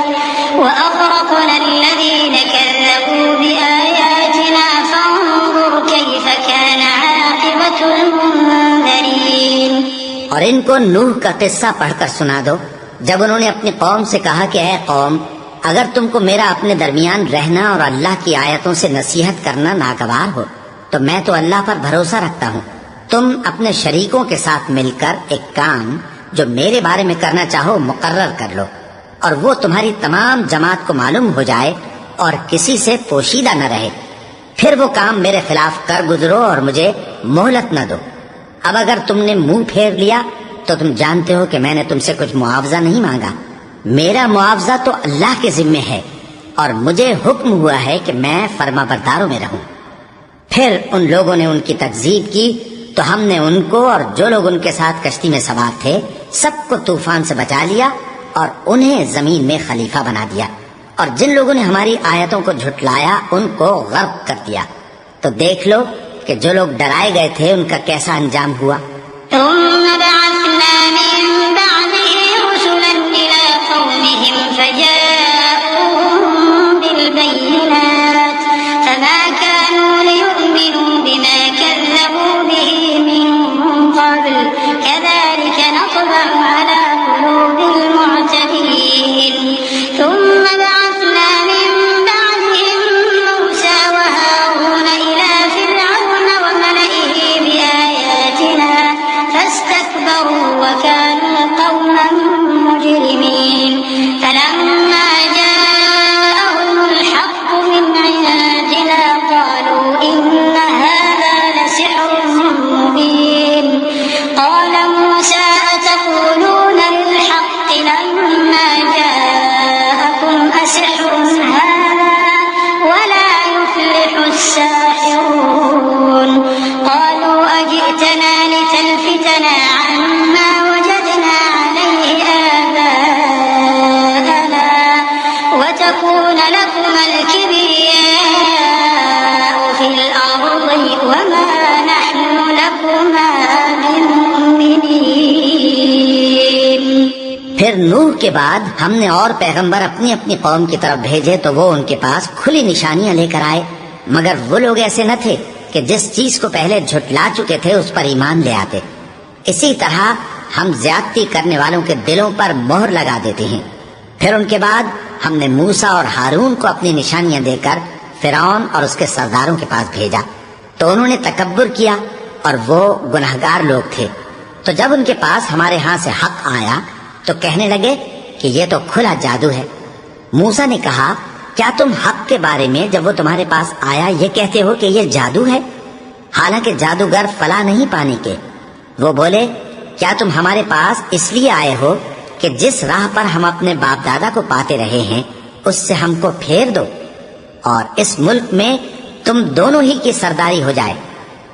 وأغرقنا الذين كذبوا بآياتنا فانظر كيف كان عاقبة المنذرين। और इनको नूह का किस्सा पढ़कर सुना दो, जब उन्होंने अपनी कौम से कहा कि ऐ कौम, अगर तुमको मेरा अपने दरमियान रहना और अल्लाह की आयतों से नसीहत करना नागवार हो तो मैं तो अल्लाह पर भरोसा रखता हूँ। तुम अपने शरीकों के साथ मिलकर एक काम जो मेरे बारे में करना चाहो मुकर्रर कर लो, और वो तुम्हारी तमाम जमात को मालूम हो जाए और किसी से पोशीदा न रहे। फिर वो काम मेरे खिलाफ कर गुजरो और मुझे मोहलत न दो। अब अगर तुमने मुंह फेर लिया तो तुम जानते हो कि मैंने तुमसे कुछ मुआवजा नहीं मांगा। मेरा मुआवजा तो अल्लाह के जिम्मे है और मुझे हुक्म हुआ है कि मैं फर्माबरदारों में रहूं। फिर उन लोगों ने उनकी तकजीब की तो हमने उनको और जो लोग उनके साथ कश्ती में सवार थे सबको तूफान से बचा लिया और उन्हें जमीन में खलीफा बना दिया, और जिन लोगों ने हमारी आयतों को झुटलाया उनको गर्क कर दिया। तो देख लो कि जो लोग डराए गए थे उनका कैसा अंजाम हुआ। फिर नूह के बाद हमने और पैगंबर अपनी अपनी कौम की तरफ भेजे तो वो उनके पास खुली निशानियां लेकर आए, मगर वो लोग ऐसे न थे कि जिस चीज को पहले झुटला चुके थे उस पर ईमान ले आते। इसी तरह हम ज्यादती करने वालों के दिलों पर मोहर लगा देते हैं। फिर उनके बाद हमने मूसा और हारून को अपनी निशानियां देकर फिरौन और उसके सरदारों के पास भेजा, तो उन्होंने तकब्बुर किया और वो गुनहगार लोग थे। तो जब उनके पास हमारे यहाँ से हक आया तो कहने लगे कि ये तो खुला जादू है। मूसा ने कहा, क्या तुम हक के बारे में जब वो तुम्हारे पास आया ये कहते हो कि ये जादू है, हालांकि जादूगर फला नहीं पाने के। वो बोले, क्या तुम हमारे पास इसलिए आए हो कि जिस राह पर हम अपने बाप दादा को पाते रहे हैं उससे हमको फेर दो और इस मुल्क में तुम दोनों ही की सरदारी हो जाए,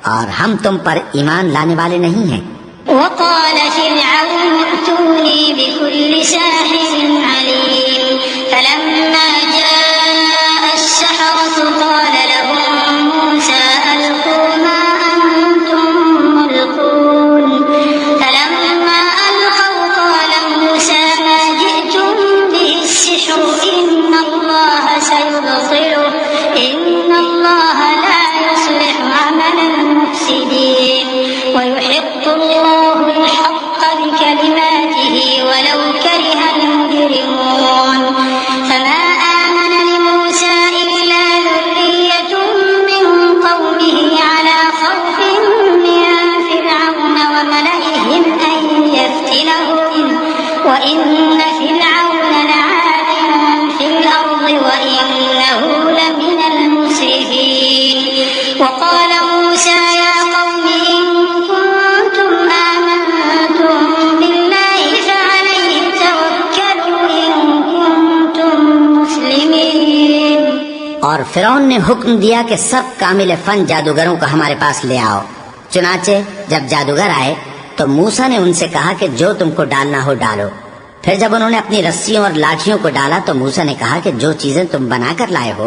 और हम तुम पर ईमान लाने वाले नहीं हैं। वक़ाल फ़िरऔन अतूनी बिकुल्लि साहिरिन अलीम फलम्मा जाअ अस्सहरतु क़ाल लहुम मूसा अल्क़ू मा अंतुम मुल्क़ून फलम्मा अलक़ौ क़ाल मूसा मा जि'तुम وإن فرعون لعال في الأرض وإنه لمن المسرفين وقال موسى يا قوم إن كنتم آمنتم بالله فعليه توكلوا إن كنتم مسلمين। और फिरौन ने हुक्म दिया कि सब कामिल फन जादूगरों को हमारे पास ले आओ। चुनाचे जब जादूगर आए तो मूसा ने उनसे कहा कि जो तुमको डालना हो डालो। फिर जब उन्होंने अपनी रस्सियों और लाठियों को डाला तो मूसा ने कहा कि जो चीजें तुम बना कर लाए हो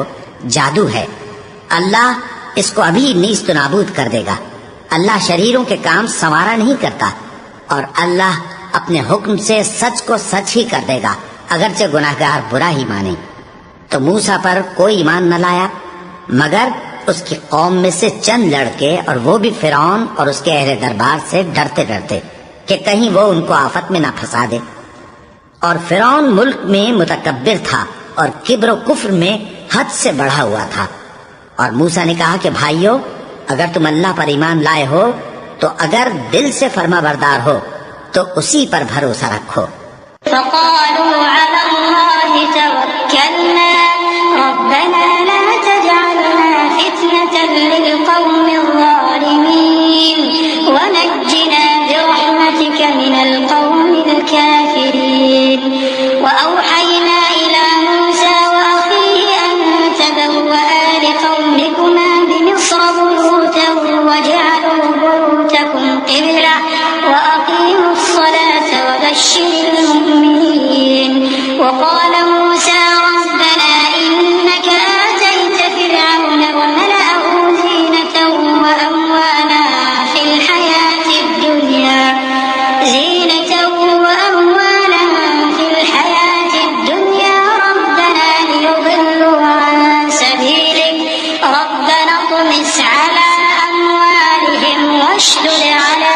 जादू है, अल्लाह इसको अभी नीस्त नाबूद कर देगा। अल्लाह शरीरों के काम संवारा नहीं करता और अल्लाह अपने हुक्म से सच को सच ही कर देगा, अगरचे गुनाहगार बुरा ही माने। तो मूसा पर कोई ईमान न लाया मगर उसकी कौम में से चंद लड़के, और वो भी फिरौन और उसके अहले दरबार से डरते डरते कि कहीं वो उनको आफत में ना फंसा दे। और फिरौन मुल्क में मुतकब्बिर था और किब्र और कुफ्र में हद से बढ़ा हुआ था। और मूसा ने कहा कि भाइयों, अगर तुम अल्लाह पर ईमान लाए हो तो अगर दिल से फरमाबरदार हो तो उसी पर भरोसा रखो। فقالوا على الله توكلنا ربنا لا تجعلنا فتنة للقوم الظالمين ونجنا برحمتك من القوم الكافرين وأوحينا إلى موسى وأخيه أن تبوأ لقومكما بمصر بيوتا واجعلوا بيوتكم قبلة وأقيموا الصلاة وبشر المؤمنين وقال موسى ربنا إنك آتيت فرعون وملأه زينة وأموالا في الحياة الدنيا ربنا ليضلوا عن سبيلك ربنا اطمس على أموالهم واشدد على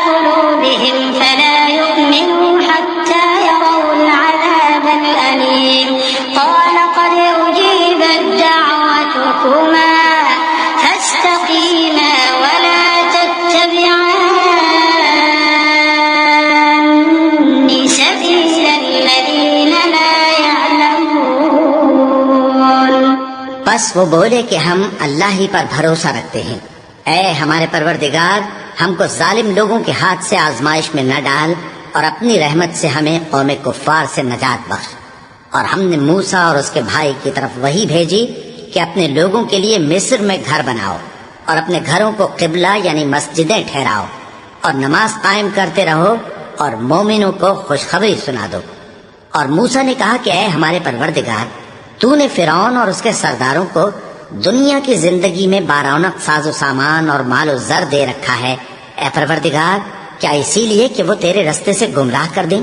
قلوبهم فلا يؤمنوا حتى يروا العذاب الأليم قال قد أجيبت دعوتكما فاستقيما ولا تتبعان سبيل الذين لا يعلمون। बस वो बोले कि हम अल्लाह ही पर भरोसा रखते हैं। ऐ हमारे परवरदिगार, हमको जालिम लोगों के हाथ से आजमाइश में न डाल और अपनी रहमत से हमें कौमे कुफ्फार से नजात बख्श। और हमने मूसा और उसके भाई की तरफ वही भेजी कि अपने लोगों के लिए मिस्र में घर बनाओ और अपने घरों को किबला यानी मस्जिदें ठहराओ और नमाज कायम करते रहो और मोमिनों को खुशखबरी सुना दो। और मूसा ने कहा कि ऐ हमारे परवरदिगार, तूने फिरौन और उसके सरदारों को दुनिया की जिंदगी में बारौनक साजो सामान और मालो जर दे रखा है। ऐ परवरदिगार, क्या इसीलिए कि वो तेरे रास्ते से गुमराह कर दें?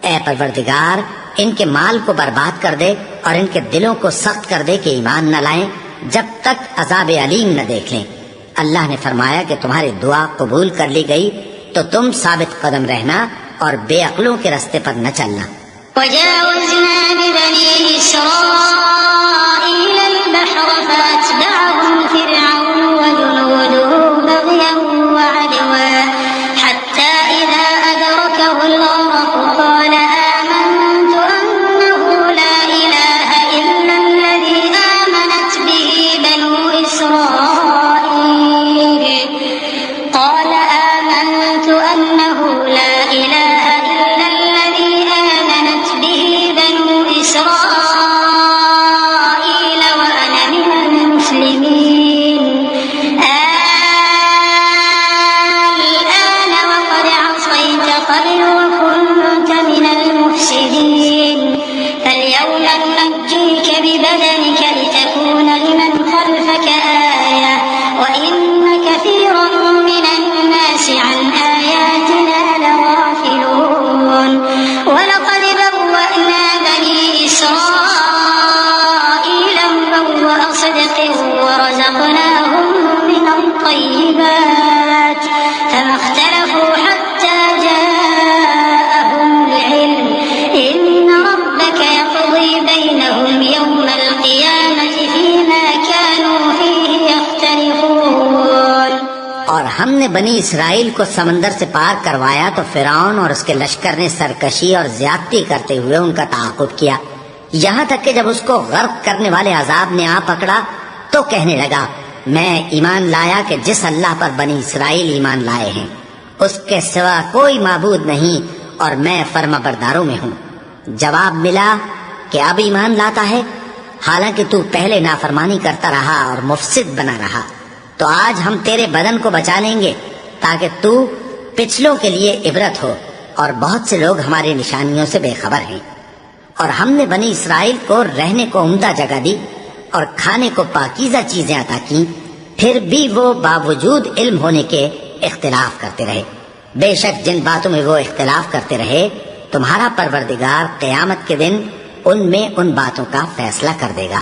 ऐ परवरदिगार, इनके माल को बर्बाद कर दे और इनके दिलों को सख्त कर दे कि ईमान न लाएं जब तक अजाब अलीम न देख लें। अल्लाह ने फरमाया कि तुम्हारी दुआ कबूल कर ली गई तो तुम साबित कदम रहना और बेअक्लों के रास्ते पर न चलना। وجاوزنا ببني إسرائيل البحر فأتبعهم فرعون وجنوده بغيا وعدوا حتى إذا أدركه الغرق قال آمنت أنه لا إله إلا الذي آمنت به بنو إسرائيل قال آمنت أنه لا إله إلا الذي آمنت به بنو إسرائيل وأنا من المسلمين الآن وقد عصيت قبل وكنت من المفسدين فاليوم ننجيك ببدنك لتكون لمن خلفك آية وإن كثيرا من الناس عن آياتنا لغافلون ولقد بوأنا بني إسرائيل مبوأ صدق ورزقناهم من الطيبات فما اختلفوا حتى جاءهم العلم إن ربك يقضي بينهم يوم القيامة فيما كانوا فيه يختلفون। और हमने बनी इसराइल को समंदर से पार करवाया तो फिरौन और उसके लश्कर ने सरकशी और ज्यादती करते हुए उनका ताक़ुब किया, यहाँ तक कि जब उसको गर्क करने वाले अजाब ने आ पकड़ा तो कहने लगा, मैं ईमान लाया कि जिस अल्लाह पर बनी इसराइल ईमान लाए हैं उसके सिवा कोई माबूद नहीं और मैं फर्माबरदारों में हूँ। जवाब मिला कि अब ईमान लाता है, हालांकि तू पहले नाफरमानी करता रहा और मुफसिद बना रहा। तो आज हम तेरे बदन को बचा लेंगे ताकि तू पिछलों के लिए इबरत हो, और बहुत से लोग हमारी निशानियों से बेखबर हैं। और हमने बनी इसराइल को रहने को उम्दा जगह दी और खाने को पाकीज़ा चीजें अता की, फिर भी वो बावजूद इल्म होने के इख्तिलाफ करते रहे। बेशक जिन बातों में वो इख्तिलाफ करते रहे, तुम्हारा परवरदिगार क़यामत के दिन उनमें उन बातों का फैसला कर देगा।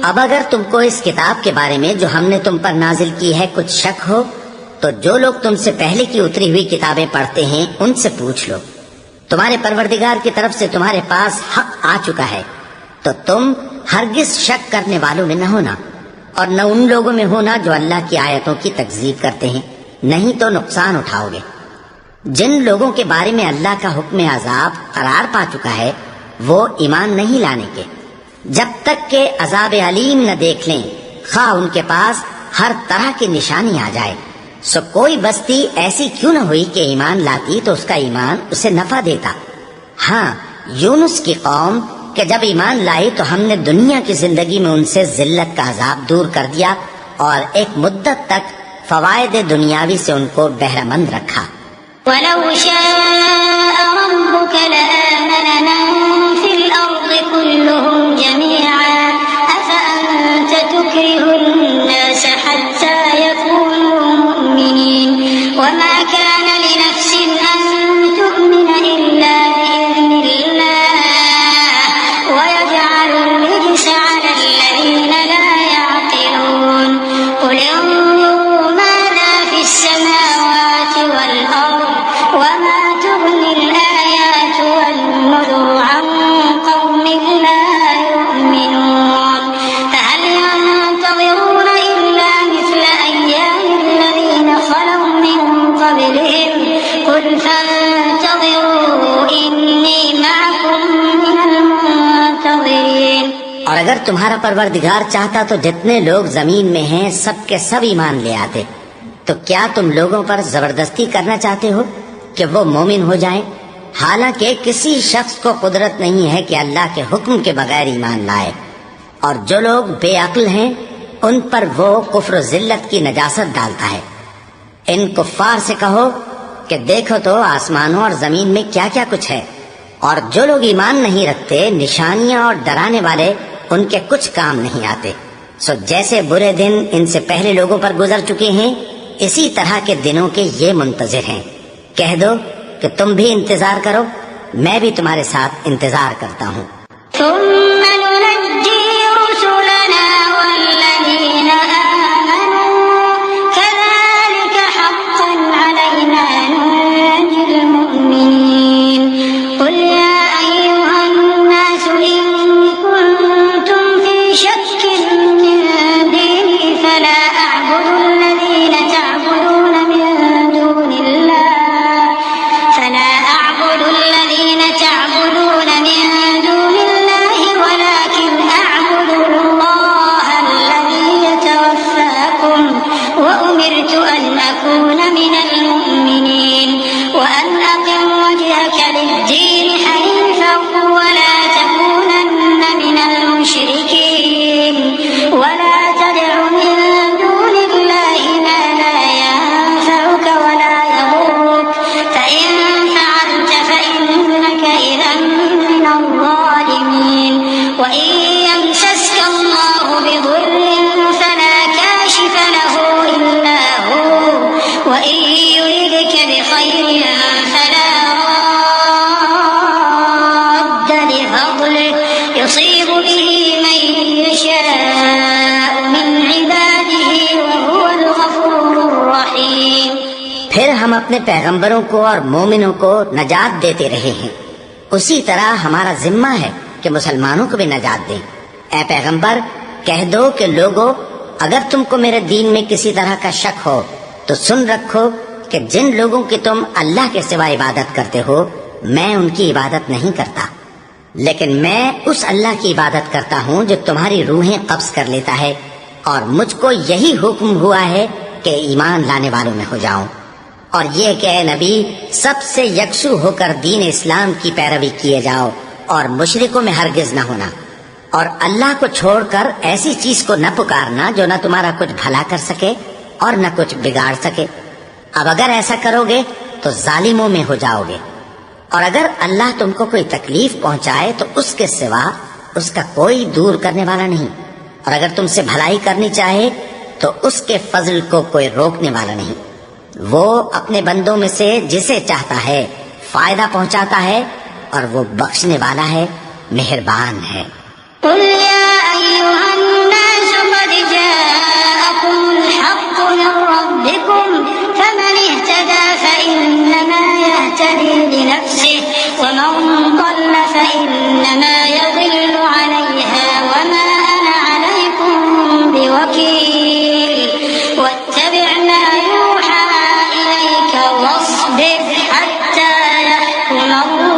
अब अगर तुमको इस किताब के बारे में जो हमने तुम पर नाजिल की है कुछ शक हो, तो जो लोग तुमसे पहले की उतरी हुई किताबें पढ़ते हैं उनसे पूछ लो। तुम्हारे परवरदिगार की तरफ से तुम्हारे पास हक आ चुका है, तो तुम हरगिज शक करने वालों में न होना, और न उन लोगों में होना जो अल्लाह की आयतों की तकजीब करते हैं, नहीं तो नुकसान उठाओगे। जिन लोगों के बारे में अल्लाह का हुक्म अजाब करार पा चुका है, वो ईमान नहीं लाने के जब तक के अजाब अलीम न देख लें, खा उनके पास हर तरह की निशानी आ जाए। सो कोई बस्ती ऐसी क्यों न हुई कि ईमान लाती तो उसका ईमान उसे नफा देता। हाँ, यूनुस की कौम के जब ईमान लाई तो हमने दुनिया की जिंदगी में उनसे जिल्लत का अजाब दूर कर दिया और एक मुद्दत तक फवायदे दुनियावी से उनको बहरमंद रखा। और अगर तुम्हारा परवरदिगार चाहता तो जितने लोग जमीन में हैं सब के सब ईमान ले आते। तो क्या तुम लोगों पर जबरदस्ती करना चाहते हो कि वो मोमिन हो जाएं? हालांकि किसी शख्स को कुदरत नहीं है कि अल्लाह के हुक्म के बगैर ईमान लाए। और जो लोग बेअक्ल हैं उन पर वो कुफ्र जिल्लत की नजासत डालता है। इन कुफ्फार से कहो कि देखो तो आसमानों और जमीन में क्या क्या कुछ है, और जो लोग ईमान नहीं रखते निशानियां और डराने वाले उनके कुछ काम नहीं आते। सो जैसे बुरे दिन इनसे पहले लोगों पर गुजर चुके हैं, इसी तरह के दिनों के ये मुंतजिर हैं। कह दो कि तुम भी इंतजार करो, मैं भी तुम्हारे साथ इंतजार करता हूँ। وأمرت أن أكون من المؤمنين وأن أقم وجهك للدين حنيفا ولا تكونن من المشركين ولا تدع من دون الله ما لا ينفعك ولا يضرك فإن فعلت فإنك إذا من الظالمين وإن يمسسك الله بضر فلا كاشف له إلا هو وإن يردك بخير فلا راد لفضله يصيب به من يشاء من عباده وهو الغفور الرحيم। फिर हम अपने पैगंबरों को और मोमिनों को नजात देते रहे हैं, उसी तरह हमारा जिम्मा है कि मुसलमानों को भी नजात दें। ए पैगंबर, कह दो कि लोगों, अगर तुमको मेरे दीन में किसी तरह का शक हो तो सुन रखो कि जिन लोगों की तुम अल्लाह के सिवा इबादत करते हो, मैं उनकी इबादत नहीं करता, लेकिन मैं उस अल्लाह की इबादत करता हूँ जो तुम्हारी रूहें कब्ज कर लेता है, और मुझको यही हुक्म हुआ है कि ईमान लाने वालों में हो जाऊं, और ये कि ए नबी, सबसे यकसू होकर दीन इस्लाम की पैरवी किए जाओ और मुशरिकों में हरगिज न होना, और अल्लाह को छोड़कर ऐसी चीज को न पुकारना जो न तुम्हारा कुछ भला कर सके और न कुछ बिगाड़ सके। अब अगर ऐसा करोगे तो जालिमों में हो जाओगे, और अगर अल्लाह तुमको कोई तकलीफ पहुंचाए तो उसके सिवा उसका कोई दूर करने वाला नहीं, और अगर तुमसे भलाई करनी चाहे तो उसके फजल को कोई रोकने वाला नहीं। वो अपने बंदों में से जिसे चाहता है फायदा पहुंचाता है, और वो बख्शने वाला है, मेहरबान है। قل يا أيها الناس قد جاءكم الحق من ربكم فمن اهتدى فإنما يهتدي لنفسه ومن ضل فإنما يضل عليها وما أنا عليكم بوكيل واتبع ما يوحى إليك واصبر حتى يحكم الله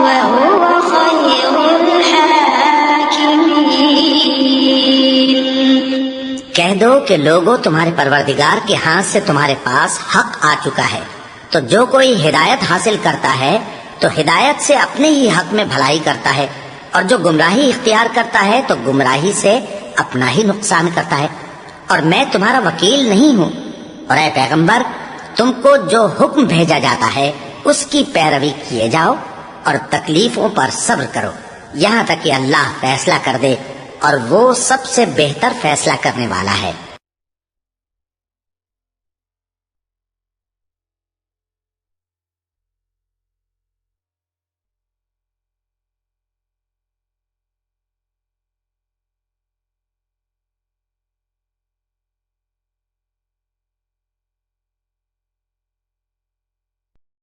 وهو خير الحاكمين। कह दो कि लोगों, तुम्हारे परवरदिगार के हाथ से तुम्हारे पास हक आ चुका है, तो जो कोई हिदायत हासिल करता है तो हिदायत से अपने ही हक में भलाई करता है, और जो गुमराही इख्तियार करता है तो गुमराही से अपना ही नुकसान करता है, और मैं तुम्हारा वकील नहीं हूँ। और ऐ पैगंबर, तुमको जो हुक्म भेजा जाता है उसकी पैरवी किए जाओ और तकलीफों पर सब्र करो, यहाँ तक कि अल्लाह फैसला कर दे, और वो सबसे बेहतर फैसला करने वाला है।